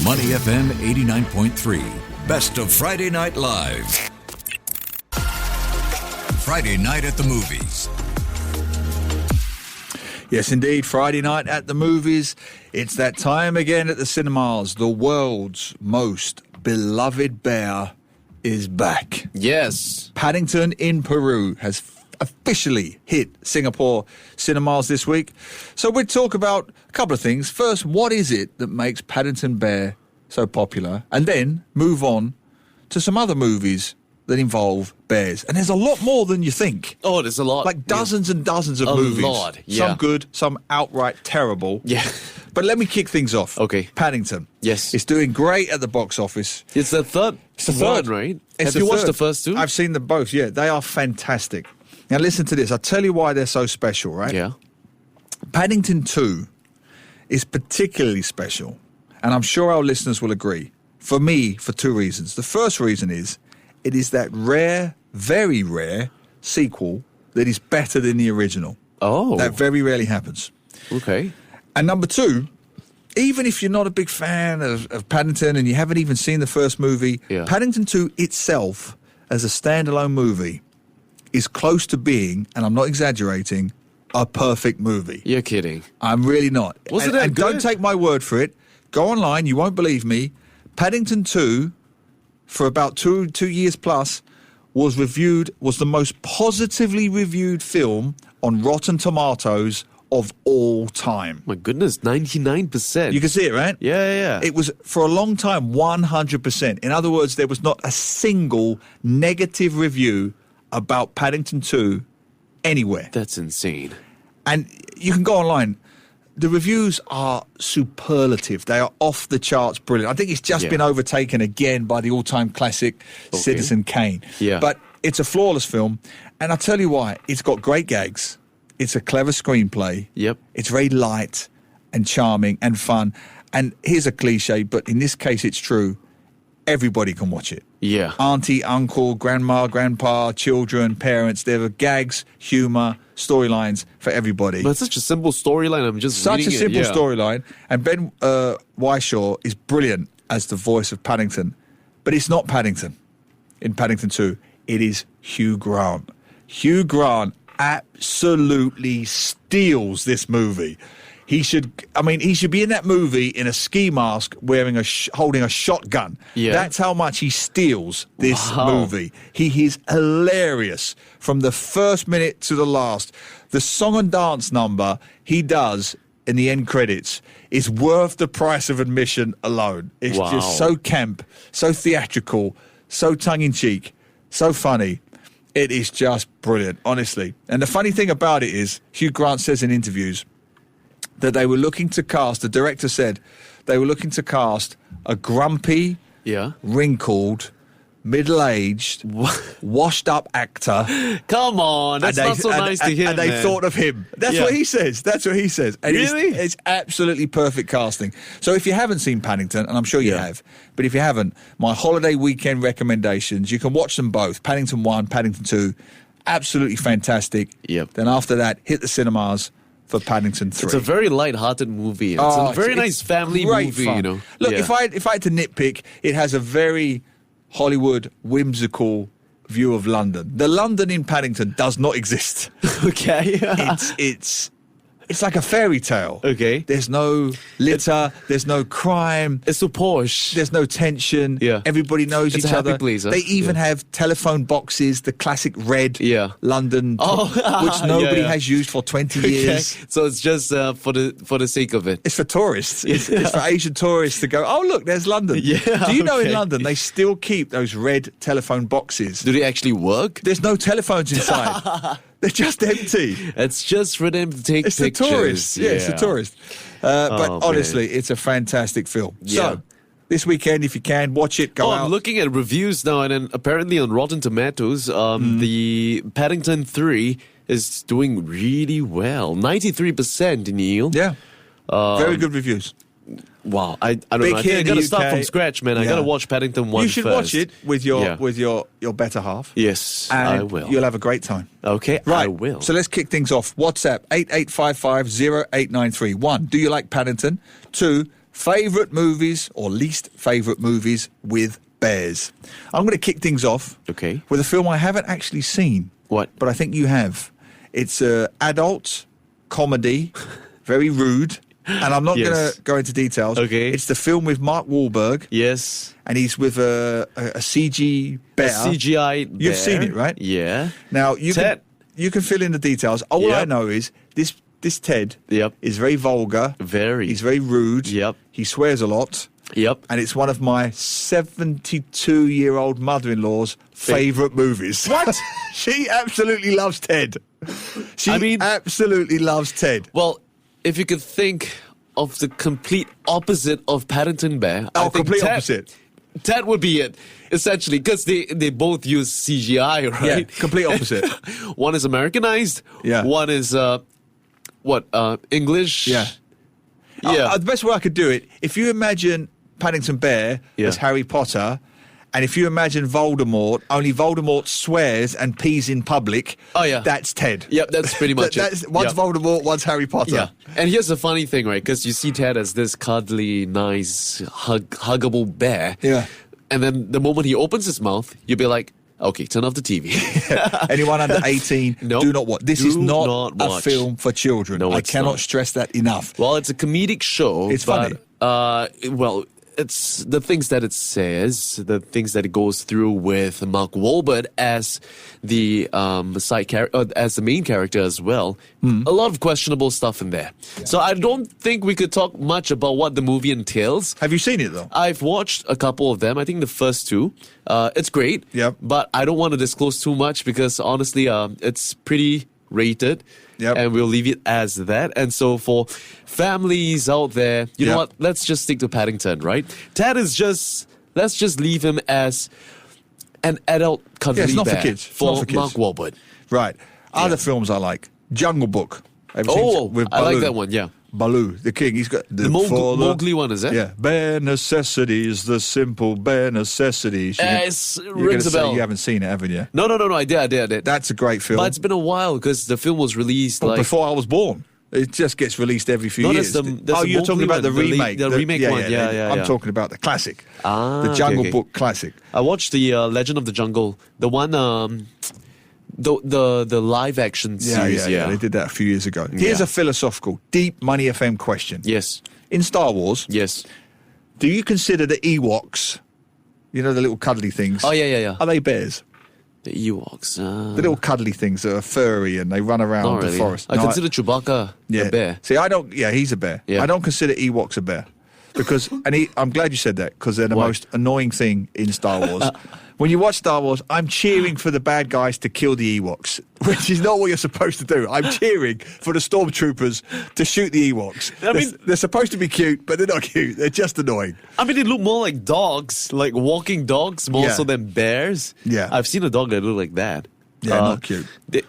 Money FM 89.3. Best of Friday Night Live. Friday night at the movies. Yes, indeed. Friday night at the movies. It's that time again at the cinemas. The world's most beloved bear is back. Yes. Paddington in Peru has officially hit Singapore cinemas this week. So we'll talk about a couple of things. First, what is it that makes Paddington Bear so popular? And then move on to some other movies that involve bears. And there's a lot more than you think. Oh, there's a lot. Like dozens and dozens of A movies. lot, yeah. Some good, some outright terrible. Yeah. But let me kick things off. Okay. Paddington. Yes. It's doing great at the box office. It's the third one, right? Have you watched the first two? I've seen them both, yeah. They are fantastic. Now listen to this. I'll tell you why they're so special, right? Yeah. Paddington 2 is particularly special, and I'm sure our listeners will agree. For me, for two reasons. The first reason is it is that rare, very rare sequel that is better than the original. Oh. That very rarely happens. Okay. And number two, even if you're not a big fan of Paddington and you haven't even seen the first movie, Yeah. Paddington 2 itself, as a standalone movie, is close to being, and I'm not exaggerating, a perfect movie. You're kidding. I'm really not. Was it that and good? Don't take my word for it. Go online, you won't believe me. Paddington 2, for about two years plus, was the most positively reviewed film on Rotten Tomatoes of all time. My goodness, 99%. You can see it, right? Yeah. It was, for a long time, 100%. In other words, there was not a single negative review about Paddington 2 anywhere. That's insane. And you can go online. The reviews are superlative. They are off the charts brilliant. I think it's just been overtaken again by the all-time classic Citizen Kane. Yeah. But it's a flawless film. And I'll tell you why. It's got great gags. It's a clever screenplay. Yep. It's very light and charming and fun. And here's a cliche, but in this case it's true. Everybody can watch it. Yeah. Auntie, uncle, grandma, grandpa, children, parents. There are gags, humour, storylines for everybody. But it's such a simple storyline. I'm just Such a reading simple it. Yeah. storyline. And Ben Whishaw is brilliant as the voice of Paddington. But it's not Paddington in Paddington 2. It is Hugh Grant. Hugh Grant absolutely steals this movie. He should be in that movie in a ski mask wearing holding a shotgun. Yeah. That's how much he steals this movie. He is hilarious from the first minute to the last. The song and dance number he does in the end credits is worth the price of admission alone. It's just so camp, so theatrical, so tongue-in-cheek, so funny. It is just brilliant, honestly. And the funny thing about it is, Hugh Grant says in interviews that they were looking to cast, the director said, they were looking to cast a grumpy, wrinkled, middle-aged, washed-up actor. Come on, that's not so nice to hear. And they thought of him. That's what he says. That's what he says. And Really? It's absolutely perfect casting. So if you haven't seen Paddington, and I'm sure you have, but if you haven't, my holiday weekend recommendations, you can watch them both. Paddington 1, Paddington 2, absolutely fantastic. Yep. Then after that, hit the cinemas for Paddington 3. It's a very light-hearted movie. It's a very nice family movie, fun. you know. Look, if I had to nitpick, it has a very Hollywood whimsical view of London. The London in Paddington does not exist. Okay. It's like a fairy tale. Okay. There's no litter. There's no crime. It's so posh. There's no tension. Yeah. Everybody knows It's each a happy other. place, They even have telephone boxes, the classic red London, which nobody has used for 20 years. Okay. So it's just for the sake of it. It's for tourists. It's for Asian tourists to go, oh, look, there's London. Yeah, Do you know in okay. London they still keep those red telephone boxes? Do they actually work? There's no telephones inside. They're just empty. It's just for them to take It's pictures. the tourists. Yeah, it's the tourists. But honestly, man. it's a fantastic film. Yeah. So, this weekend, if you can, watch it, go out. I'm looking at reviews now, and then apparently on Rotten Tomatoes, the Paddington 3 is doing really well. 93%, Neil. Yeah. Very good reviews. Wow, I don't Big know. I hit think I in gotta the start UK. from scratch, man. I Yeah. gotta watch Paddington 1 You should first. watch it with your better half. Yes, And I will. You'll have a great time. Okay, Right. I will. So let's kick things off. WhatsApp 8855 0893. 1. Do you like Paddington? 2. Favourite movies or least favourite movies with bears. I'm going to kick things off Okay. with a film I haven't actually seen. What? But I think you have. It's an adult comedy, very rude, and I'm not Yes. going to go into details. Okay. It's the film with Mark Wahlberg, Yes. and he's with a CG bear. A CGI bear. You've seen it, right? Yeah. Now, Ted. you can fill in the details. All Yep. I know is this Ted Yep. is very vulgar. Very. He's very rude. Yep. He swears a lot. Yep. And it's one of my 72-year-old mother-in-law's favourite movies. What? She absolutely loves Ted. She I mean- absolutely loves Ted. Well, if you could think of the complete opposite of Paddington Bear, I think complete Ted, opposite. Ted would be it, essentially, because they both use CGI, right? Yeah, complete opposite. One is Americanized. Yeah. One is English. Yeah. Yeah. The best way I could do it, if you imagine Paddington Bear Yeah. as Harry Potter, and if you imagine Voldemort, only Voldemort swears and pees in public, Oh, yeah. that's Ted. Yep, that's pretty much it. That's, one's Yeah. Voldemort, one's Harry Potter. Yeah. And here's the funny thing, right? Because you see Ted as this cuddly, nice, huggable bear. Yeah. And then the moment he opens his mouth, you'll be like, okay, turn off the TV. Anyone under 18, Nope. do not watch. This is Do not not a watch. film for children. No, I it's cannot not. stress that enough. Well, it's a comedic show. It's but, funny. It's the things that it says, the things that it goes through with Mark Wahlberg as the as the main character as well. A lot of questionable stuff in there. So I don't think we could talk much about what the movie entails. Have you seen it, though? I've watched a couple of them. I think the first two. It's great. Yep. But I don't want to disclose too much because honestly, it's pretty rated. Yep. And we'll leave it as that. And so for families out there, you know Yep. what? Let's just stick to Paddington, right? Ted is let's just leave him as an adult cuddly it's not for bear kids. It's for not for kids. Mark Wahlberg. Right. Other films I like. Jungle Book. Have you Oh, seen with I like Baloo? that one, yeah. Baloo, the king. He's got The Mowgli one, is it? Yeah. Bare necessities, the simple bare necessities. It You're rings gonna a say bell. you haven't seen it, haven't you? No, I did. That's a great film. But it's been a while because the film was released Well, like... before I was born. It just gets released every few No, years. that's the You're talking Mowgli about the one, remake. the remake one. Yeah. I'm talking about the classic. Ah, the Jungle okay. Book classic. I watched the Legend of the Jungle, the one, the live action series. Yeah. They did that a few years ago. Here's Yeah. a philosophical, deep Money FM question. Yes, In Star Wars, yes. do you consider the Ewoks, you know, the little cuddly things? Oh yeah. Are they bears? The Ewoks. The little cuddly things that are furry and they run around Not the really. forest. I No, consider Chewbacca a bear. See, I don't. Yeah, he's a bear. Yeah. I don't consider Ewoks a bear because, I'm glad you said that because they're the Why? most annoying thing in Star Wars. When you watch Star Wars, I'm cheering for the bad guys to kill the Ewoks, which is not what you're supposed to do. I'm cheering for the stormtroopers to shoot the Ewoks. I mean- they're supposed to be cute, but they're not cute. They're just annoying. I mean, they look more like dogs, like walking dogs, more Yeah. so than bears. Yeah. I've seen a dog that look like that. Yeah, not cute. They're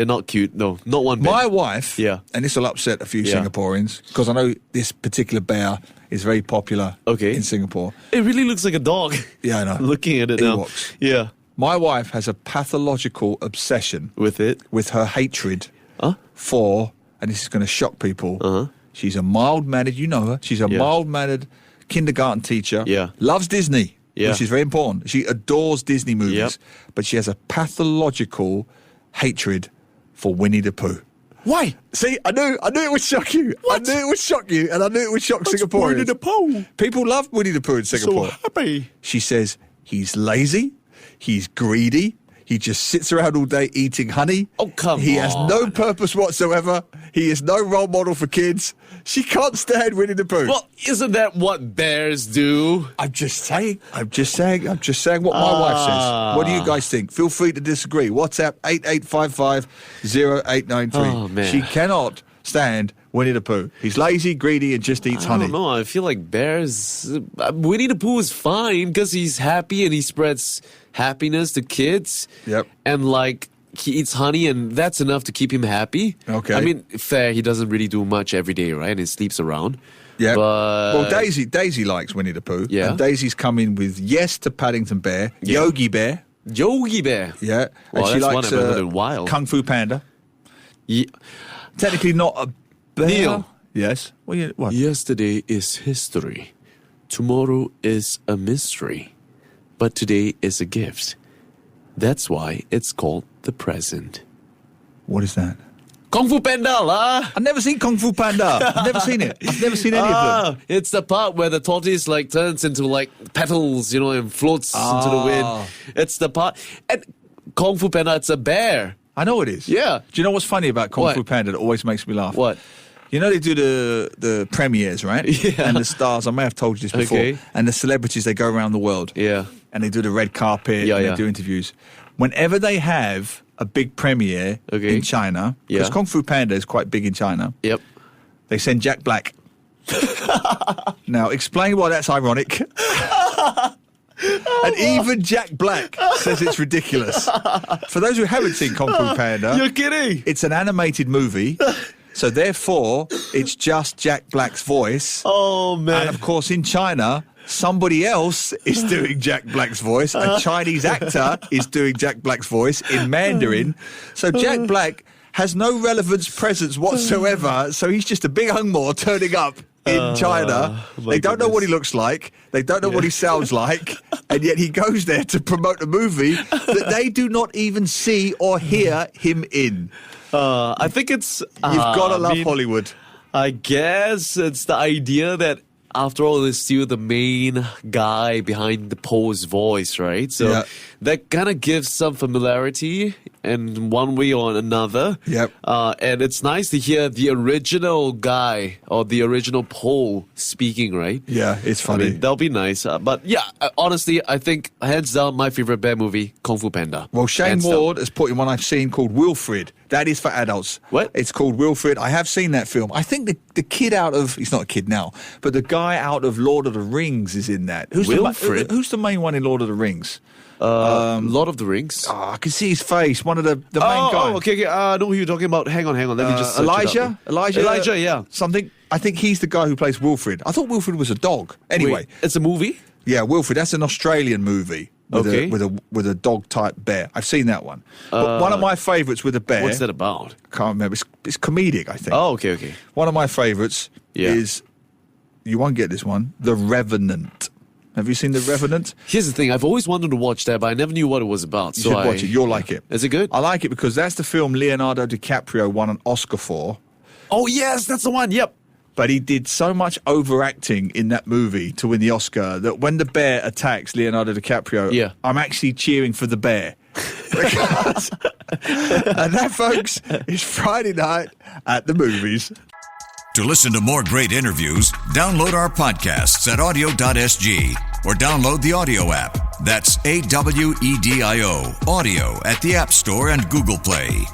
not cute. No, not one bit. My wife, Yeah. and this will upset a few Yeah. Singaporeans because I know this particular bear is very popular Okay. in Singapore. It really looks like a dog. Yeah, I know. Looking at it now. Ewoks. Yeah. My wife has a pathological obsession With it. with her hatred Huh? for, and this is going to shock people, she's a mild-mannered, you know her, she's a Yeah. mild-mannered kindergarten teacher, Yeah. loves Disney, Yeah. which is very important. She adores Disney movies, Yep. but she has a pathological hatred for Winnie the Pooh. Why? See, I knew it would shock you. What? I knew it would shock you, and I knew it would shock Singaporeans. Winnie the Pooh. People love Winnie the Pooh in Singapore. happy. She says he's lazy, he's greedy, he just sits around all day eating honey. Oh, come He has no on. purpose whatsoever. He is no role model for kids. She can't stand Winnie the Pooh. Well, isn't that what bears do? I'm just saying what my wife says. What do you guys think? Feel free to disagree. WhatsApp 8855-0893. Oh, man. She cannot stand Winnie the Pooh. He's lazy, greedy, and just eats I honey. don't know. I feel like bears. Winnie the Pooh is fine because he's happy and he spreads happiness to kids. Yep. And like he eats honey and that's enough to keep him happy. Okay. I mean, fair. He doesn't really do much every day, right? And he sleeps around. Yeah. But Well, Daisy likes Winnie the Pooh. Yeah. And Daisy's come in with yes to Paddington Bear, Yeah. Yogi Bear. Yogi Bear. Yeah. Well, and she that's one likes I've heard in a while. Kung Fu Panda. Ye- Technically not a bear. Neil, Yes. What? Yesterday is history. Tomorrow is a mystery. But today is a gift. That's why it's called the present. What is that? Kung Fu Panda lah. I've never seen Kung Fu Panda. I've never seen it. I've never seen any of them. It's the part where the tortoise like turns into like petals, and floats into the wind. It's the part. And Kung Fu Panda, it's a bear. I know it is. Yeah. Do you know what's funny about Kung Fu Panda that always makes me laugh? What? You know they do the premieres, right? Yeah. And the stars, I may have told you this before. Okay. And the celebrities, they go around the world. Yeah. And they do the red carpet and they do interviews. Whenever they have a big premiere in China, because Kung Fu Panda is quite big in China, Yep. they send Jack Black. Now, explain why that's ironic. And even Jack Black says it's ridiculous. For those who haven't seen Kung Fu Panda, You're kidding. it's an animated movie. So therefore, it's just Jack Black's voice. Oh, man. And of course, in China, somebody else is doing Jack Black's voice. A Chinese actor is doing Jack Black's voice in Mandarin. So Jack Black has no relevance presence whatsoever. So he's just a big hung mo turning up in China. They don't know what he looks like. They don't know what he sounds like. And yet he goes there to promote a movie that they do not even see or hear him in. I think it's... You've got to love Hollywood. I guess it's the idea that after all, it's still the main guy behind the Poe's voice, right? So that kind of gives some familiarity in one way or another. Yep. And it's nice to hear the original guy or the original Poe speaking, right? Yeah, it's funny. I mean, that'll be nice. But yeah, honestly, I think hands down my favorite bear movie, Kung Fu Panda. Well, Shane Hands down. Ward has put in one I've seen called Wilfred. That is for adults. What? It's called Wilfred. I have seen that film. I think the kid out of... He's not a kid now, but the guy out of Lord of the Rings is in that. Wilfred? Who's the main one in Lord of the Rings? Lord of the Rings. I can see his face. One of the main guys. Oh, okay. I know who you're talking about. Hang on. Let me just search it up. Elijah, yeah. Something. I think he's the guy who plays Wilfred. I thought Wilfred was a dog. Anyway. Wait, it's a movie? Yeah, Wilfred. That's an Australian movie. With Okay. with a dog type bear. I've seen that one. But one of my favourites with a bear. What's that about? Can't remember. It's comedic, I think. Oh, okay. One of my favourites is, you won't get this one, The Revenant. Have you seen The Revenant? Here's the thing. I've always wanted to watch that, but I never knew what it was about. You should watch it. You'll like it. Is it good? I like it because that's the film Leonardo DiCaprio won an Oscar for. Oh, yes, that's the one. Yep. But he did so much overacting in that movie to win the Oscar that when the bear attacks Leonardo DiCaprio, I'm actually cheering for the bear. Because, and that, folks, is Friday night at the movies. To listen to more great interviews, download our podcasts at audio.sg or download the audio app. That's AWEDIO, audio at the App Store and Google Play.